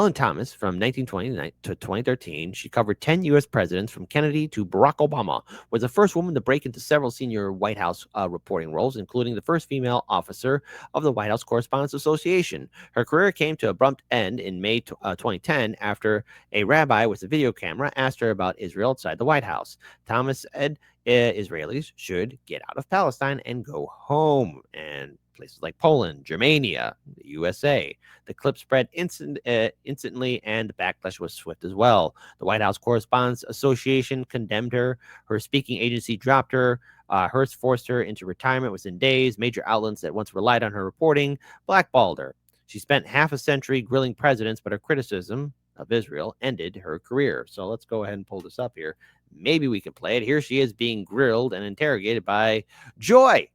Helen Thomas, from 1920 to 2013, she covered 10 U.S. presidents from Kennedy to Barack Obama, was the first woman to break into several senior White House reporting roles, including the first female officer of the White House Correspondents Association. Her career came to an abrupt end in May 2010 after a rabbi with a video camera asked her about Israel outside the White House. Thomas said Israelis should get out of Palestine and go home, and places like Poland, Germania, the USA. The clip spread instantly, and the backlash was swift as well. The White House Correspondents Association condemned her. Her speaking agency dropped her. Hearst forced her into retirement within days. Major outlets that once relied on her reporting blackballed her. She spent half a century grilling presidents, but her criticism of Israel ended her career. So let's go ahead and pull this up here. Maybe we can play it. Here she is being grilled and interrogated by Joy.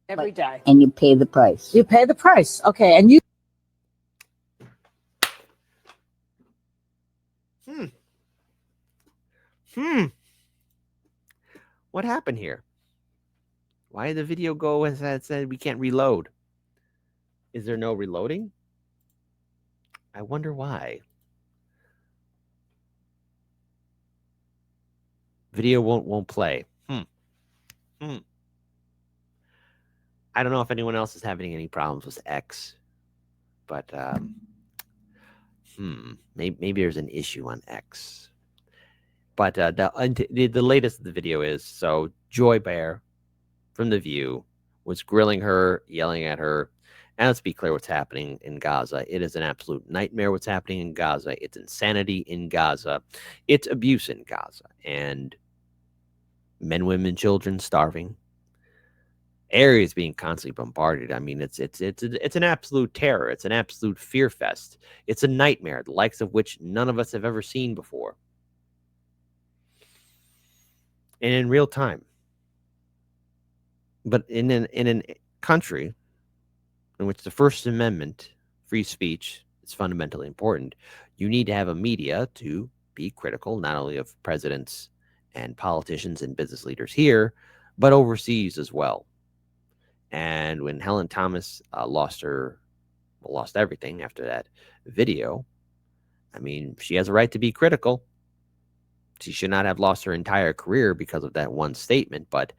Every day. And you pay the price. You pay the price. Okay. And you. What happened here? Why did the video go as that said we can't reload? Is there no reloading? I wonder why. Video won't play. I don't know if anyone else is having any problems with X, but maybe there's an issue on X. But the latest of the video is, so Joy Bear from The View was grilling her, yelling at her. And let's be clear what's happening in Gaza. It is an absolute nightmare what's happening in Gaza. It's insanity in Gaza. It's abuse in Gaza. And men, women, children starving. Areas being constantly bombarded. I mean, it's an absolute terror. It's an absolute fear fest. It's a nightmare, the likes of which none of us have ever seen before. And in real time. But in a country in which the First Amendment, free speech, is fundamentally important, you need to have a media to be critical, not only of presidents and politicians and business leaders here, but overseas as well. And when Helen Thomas lost everything after that video, I mean, she has a right to be critical. She should not have lost her entire career because of that one statement, but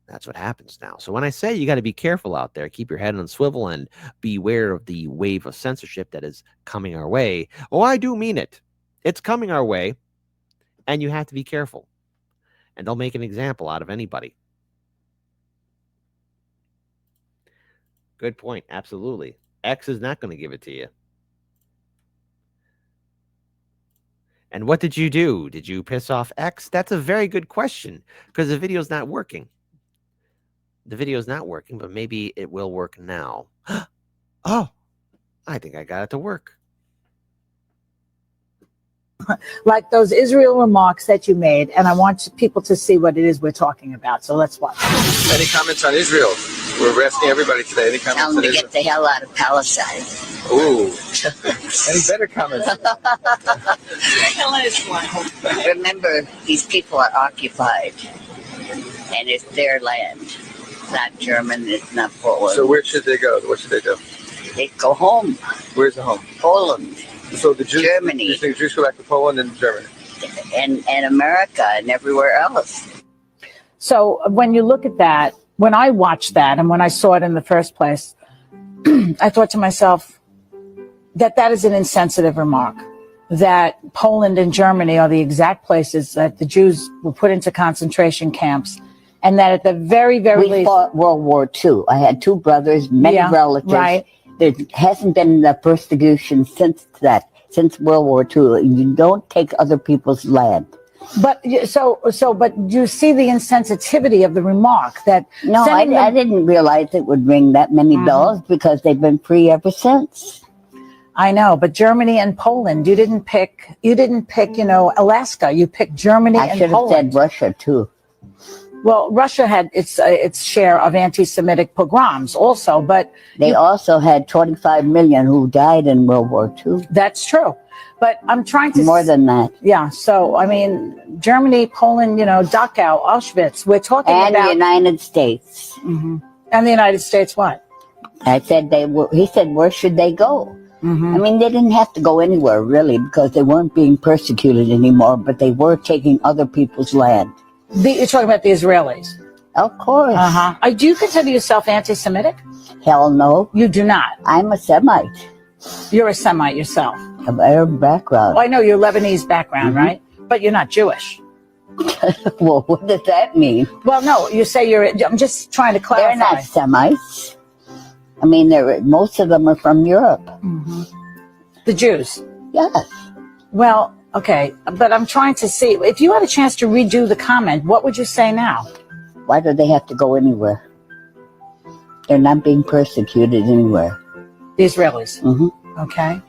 that's what happens now. So when I say you got to be careful out there, keep your head on a swivel and beware of the wave of censorship that is coming our way. Oh, I do mean it. It's coming our way, and you have to be careful. And they'll make an example out of anybody. Good point. Absolutely. X is not going to give it to you. And what did you do? Did you piss off X? That's a very good question, because the video's not working. The video's not working, but maybe it will work now. Oh, I think I got it to work. Like those Israel remarks that you made, and I want people to see what it is we're talking about. So let's watch. Any comments on Israel? We're asking everybody today. Any comments Tell them on to Israel? get the hell out of Palestine. Ooh. Any better comments? Remember, these people are occupied, and it's their land. It's not German, it's not Poland. So where should they go? What should they do? They go home. Where's the home? Poland. So the Jews, Germany. You think Jews go back to Poland and Germany? And America and everywhere else. So when you look at that, when I watched that and when I saw it in the first place, I thought to myself that is an insensitive remark, that Poland and Germany are the exact places that the Jews were put into concentration camps, and that at the very, very least... We fought World War II. I had two brothers, many relatives. Right. There hasn't been the persecution since World War II. You don't take other people's land. But but you see the insensitivity of the remark that... No, I didn't realize it would ring that many bells, because they've been free ever since. I know, but Germany and Poland, you didn't pick, Alaska. You picked Germany and Poland. I should have said Russia too. Well, Russia had its share of anti-Semitic pogroms also, but... They also had 25 million who died in World War II. That's true. But I'm trying to... More than that. Yeah, so, I mean, Germany, Poland, Dachau, Auschwitz, we're talking about... And the United States. Mm-hmm. And the United States what? I said he said, where should they go? Mm-hmm. I mean, they didn't have to go anywhere, really, because they weren't being persecuted anymore, but they were taking other people's land. You're talking about the Israelis. Of course. Uh-huh. Do you consider yourself anti-Semitic? Hell no. You do not. I'm a Semite. You're a Semite yourself. Of Arab background. Well, I know you're Lebanese background, right? But you're not Jewish. Well, what does that mean? Well, no, you say I'm just trying to clarify. They're not Semites. I mean, most of them are from Europe. Mm-hmm. The Jews? Yes. Well, okay, but I'm trying to see, if you had a chance to redo the comment, what would you say now? Why do they have to go anywhere? They're not being persecuted anywhere. The Israelis? Mm-hmm. Okay.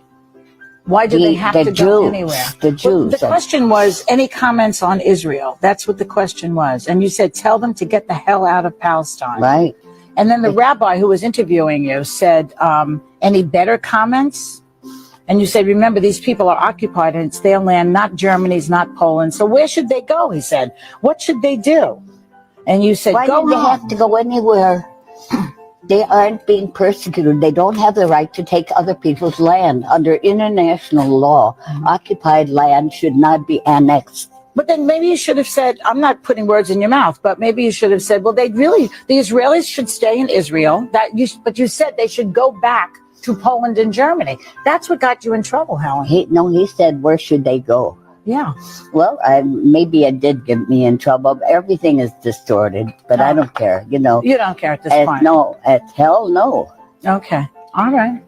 Why do they have to go anywhere? The Jews. Well, the question was, any comments on Israel? That's what the question was. And you said, tell them to get the hell out of Palestine. Right. And then the rabbi who was interviewing you said, any better comments? And you said, remember, these people are occupied and it's their land, not Germany's, not Poland. So where should they go? He said, what should they do? And you said, why go do they home. have to go anywhere? They aren't being persecuted. They don't have the right to take other people's land. Under international law, occupied land should not be annexed. But then maybe you should have said, I'm not putting words in your mouth, but maybe you should have said, well, the Israelis should stay in Israel. But you said they should go back to Poland and Germany. That's what got you in trouble, Helen. He said, where should they go? Yeah. Well, maybe it did get me in trouble. Everything is distorted, but I don't care, You don't care at this point. No, hell no. Okay. All right.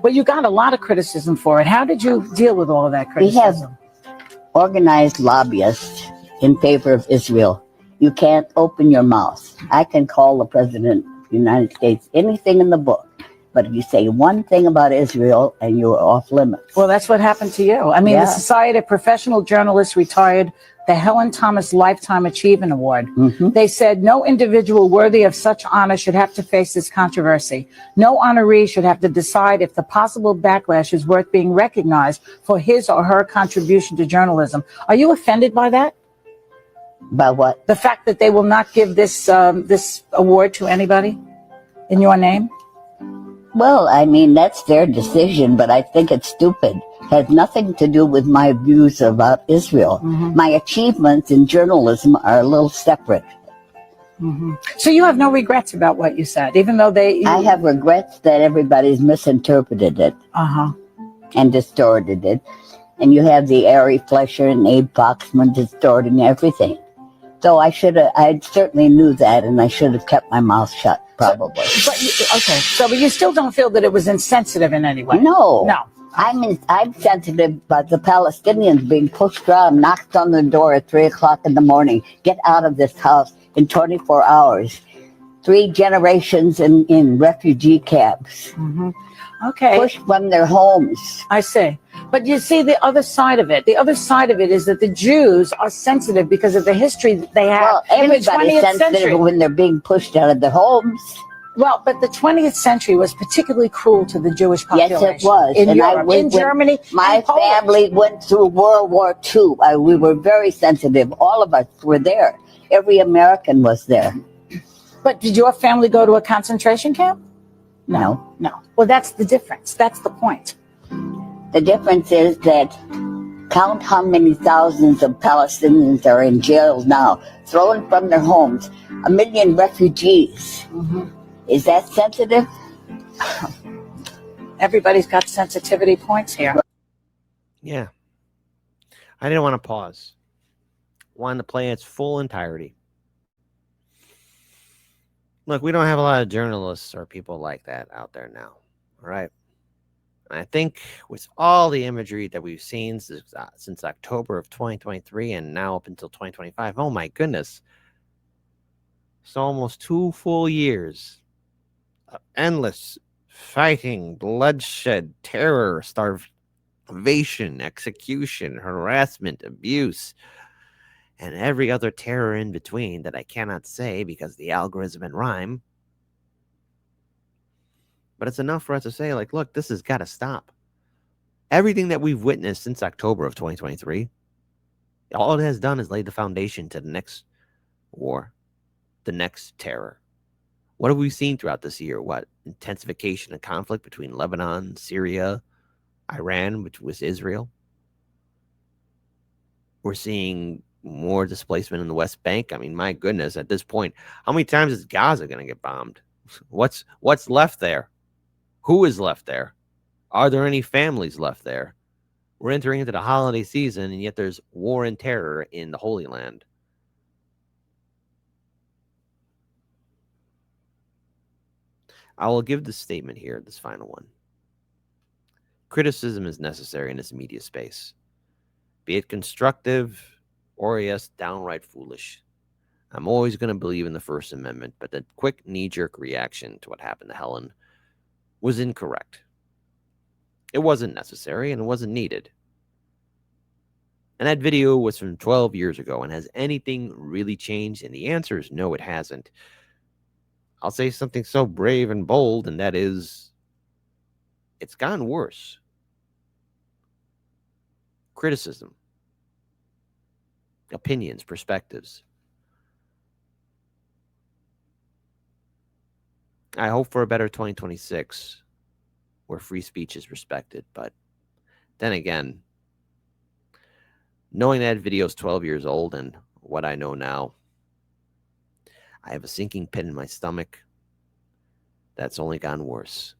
Well, you got a lot of criticism for it. How did you deal with all of that criticism? We have organized lobbyists in favor of Israel. You can't open your mouth. I can call the president of the United States anything in the book. But if you say one thing about Israel and you're off limits. Well, that's what happened to you. I mean, The Society of Professional Journalists retired the Helen Thomas Lifetime Achievement Award. Mm-hmm. They said no individual worthy of such honor should have to face this controversy. No honoree should have to decide if the possible backlash is worth being recognized for his or her contribution to journalism. Are you offended by that? By what? The fact that they will not give this award to anybody in your name? Well, I mean, that's their decision, but I think it's stupid. It has nothing to do with my views about Israel. Mm-hmm. My achievements in journalism are a little separate. Mm-hmm. So you have no regrets about what you said, even though I have regrets that everybody's misinterpreted it and distorted it. And you have the Ari Fleischer and Abe Foxman distorting everything. So I certainly knew that, and I should have kept my mouth shut, probably. So you still don't feel that it was insensitive in any way? No. I'm sensitive about the Palestinians being pushed around, knocked on the door at 3:00 in the morning. Get out of this house in 24 hours. 3 generations in refugee camps. Mm-hmm. Okay. Pushed from their homes. I see. But you see the other side of it. The other side of it is that the Jews are sensitive because of the history that they have. Well, everybody's sensitive when they're being pushed out of their homes. Well, but the 20th century was particularly cruel to the Jewish population. Yes, it was. In Europe, in Germany, my family went through World War II. We were very sensitive. All of us were there. Every American was there. But did your family go to a concentration camp? No. Well, that's the difference. That's the point. The difference is that count how many thousands of Palestinians are in jail now, thrown from their homes. 1 million refugees. Mm-hmm. Is that sensitive? Everybody's got sensitivity points here. Yeah. I didn't want to pause. Wanted to play its full entirety. Look, we don't have a lot of journalists or people like that out there now. All right. And I think with all the imagery that we've seen since October of 2023 and now up until 2025, oh my goodness. It's almost 2 full years of endless fighting, bloodshed, terror, starvation, execution, harassment, abuse, and every other terror in between that I cannot say because the algorithm and rhyme. But it's enough for us to say, like, look, this has got to stop. Everything that we've witnessed since October of 2023, all it has done is laid the foundation to the next war, the next terror. What have we seen throughout this year? What? Intensification of conflict between Lebanon, Syria, Iran, which was Israel. We're seeing more displacement in the West Bank. I mean, my goodness, at this point, how many times is Gaza going to get bombed? What's left there? Who is left there? Are there any families left there? We're entering into the holiday season, and yet there's war and terror in the Holy Land. I will give this statement here, this final one. Criticism is necessary in this media space, be it constructive or yes, downright foolish. I'm always going to believe in the First Amendment, but the quick knee-jerk reaction to what happened to Helen was incorrect. It wasn't necessary and it wasn't needed. And that video was from 12 years ago. And has anything really changed? And the answer is no, it hasn't. I'll say something so brave and bold, and that is, it's gotten worse. Criticism, opinions, perspectives. I hope for a better 2026 where free speech is respected. But then again, knowing that video is 12 years old and what I know now, I have a sinking pit in my stomach that's only gotten worse.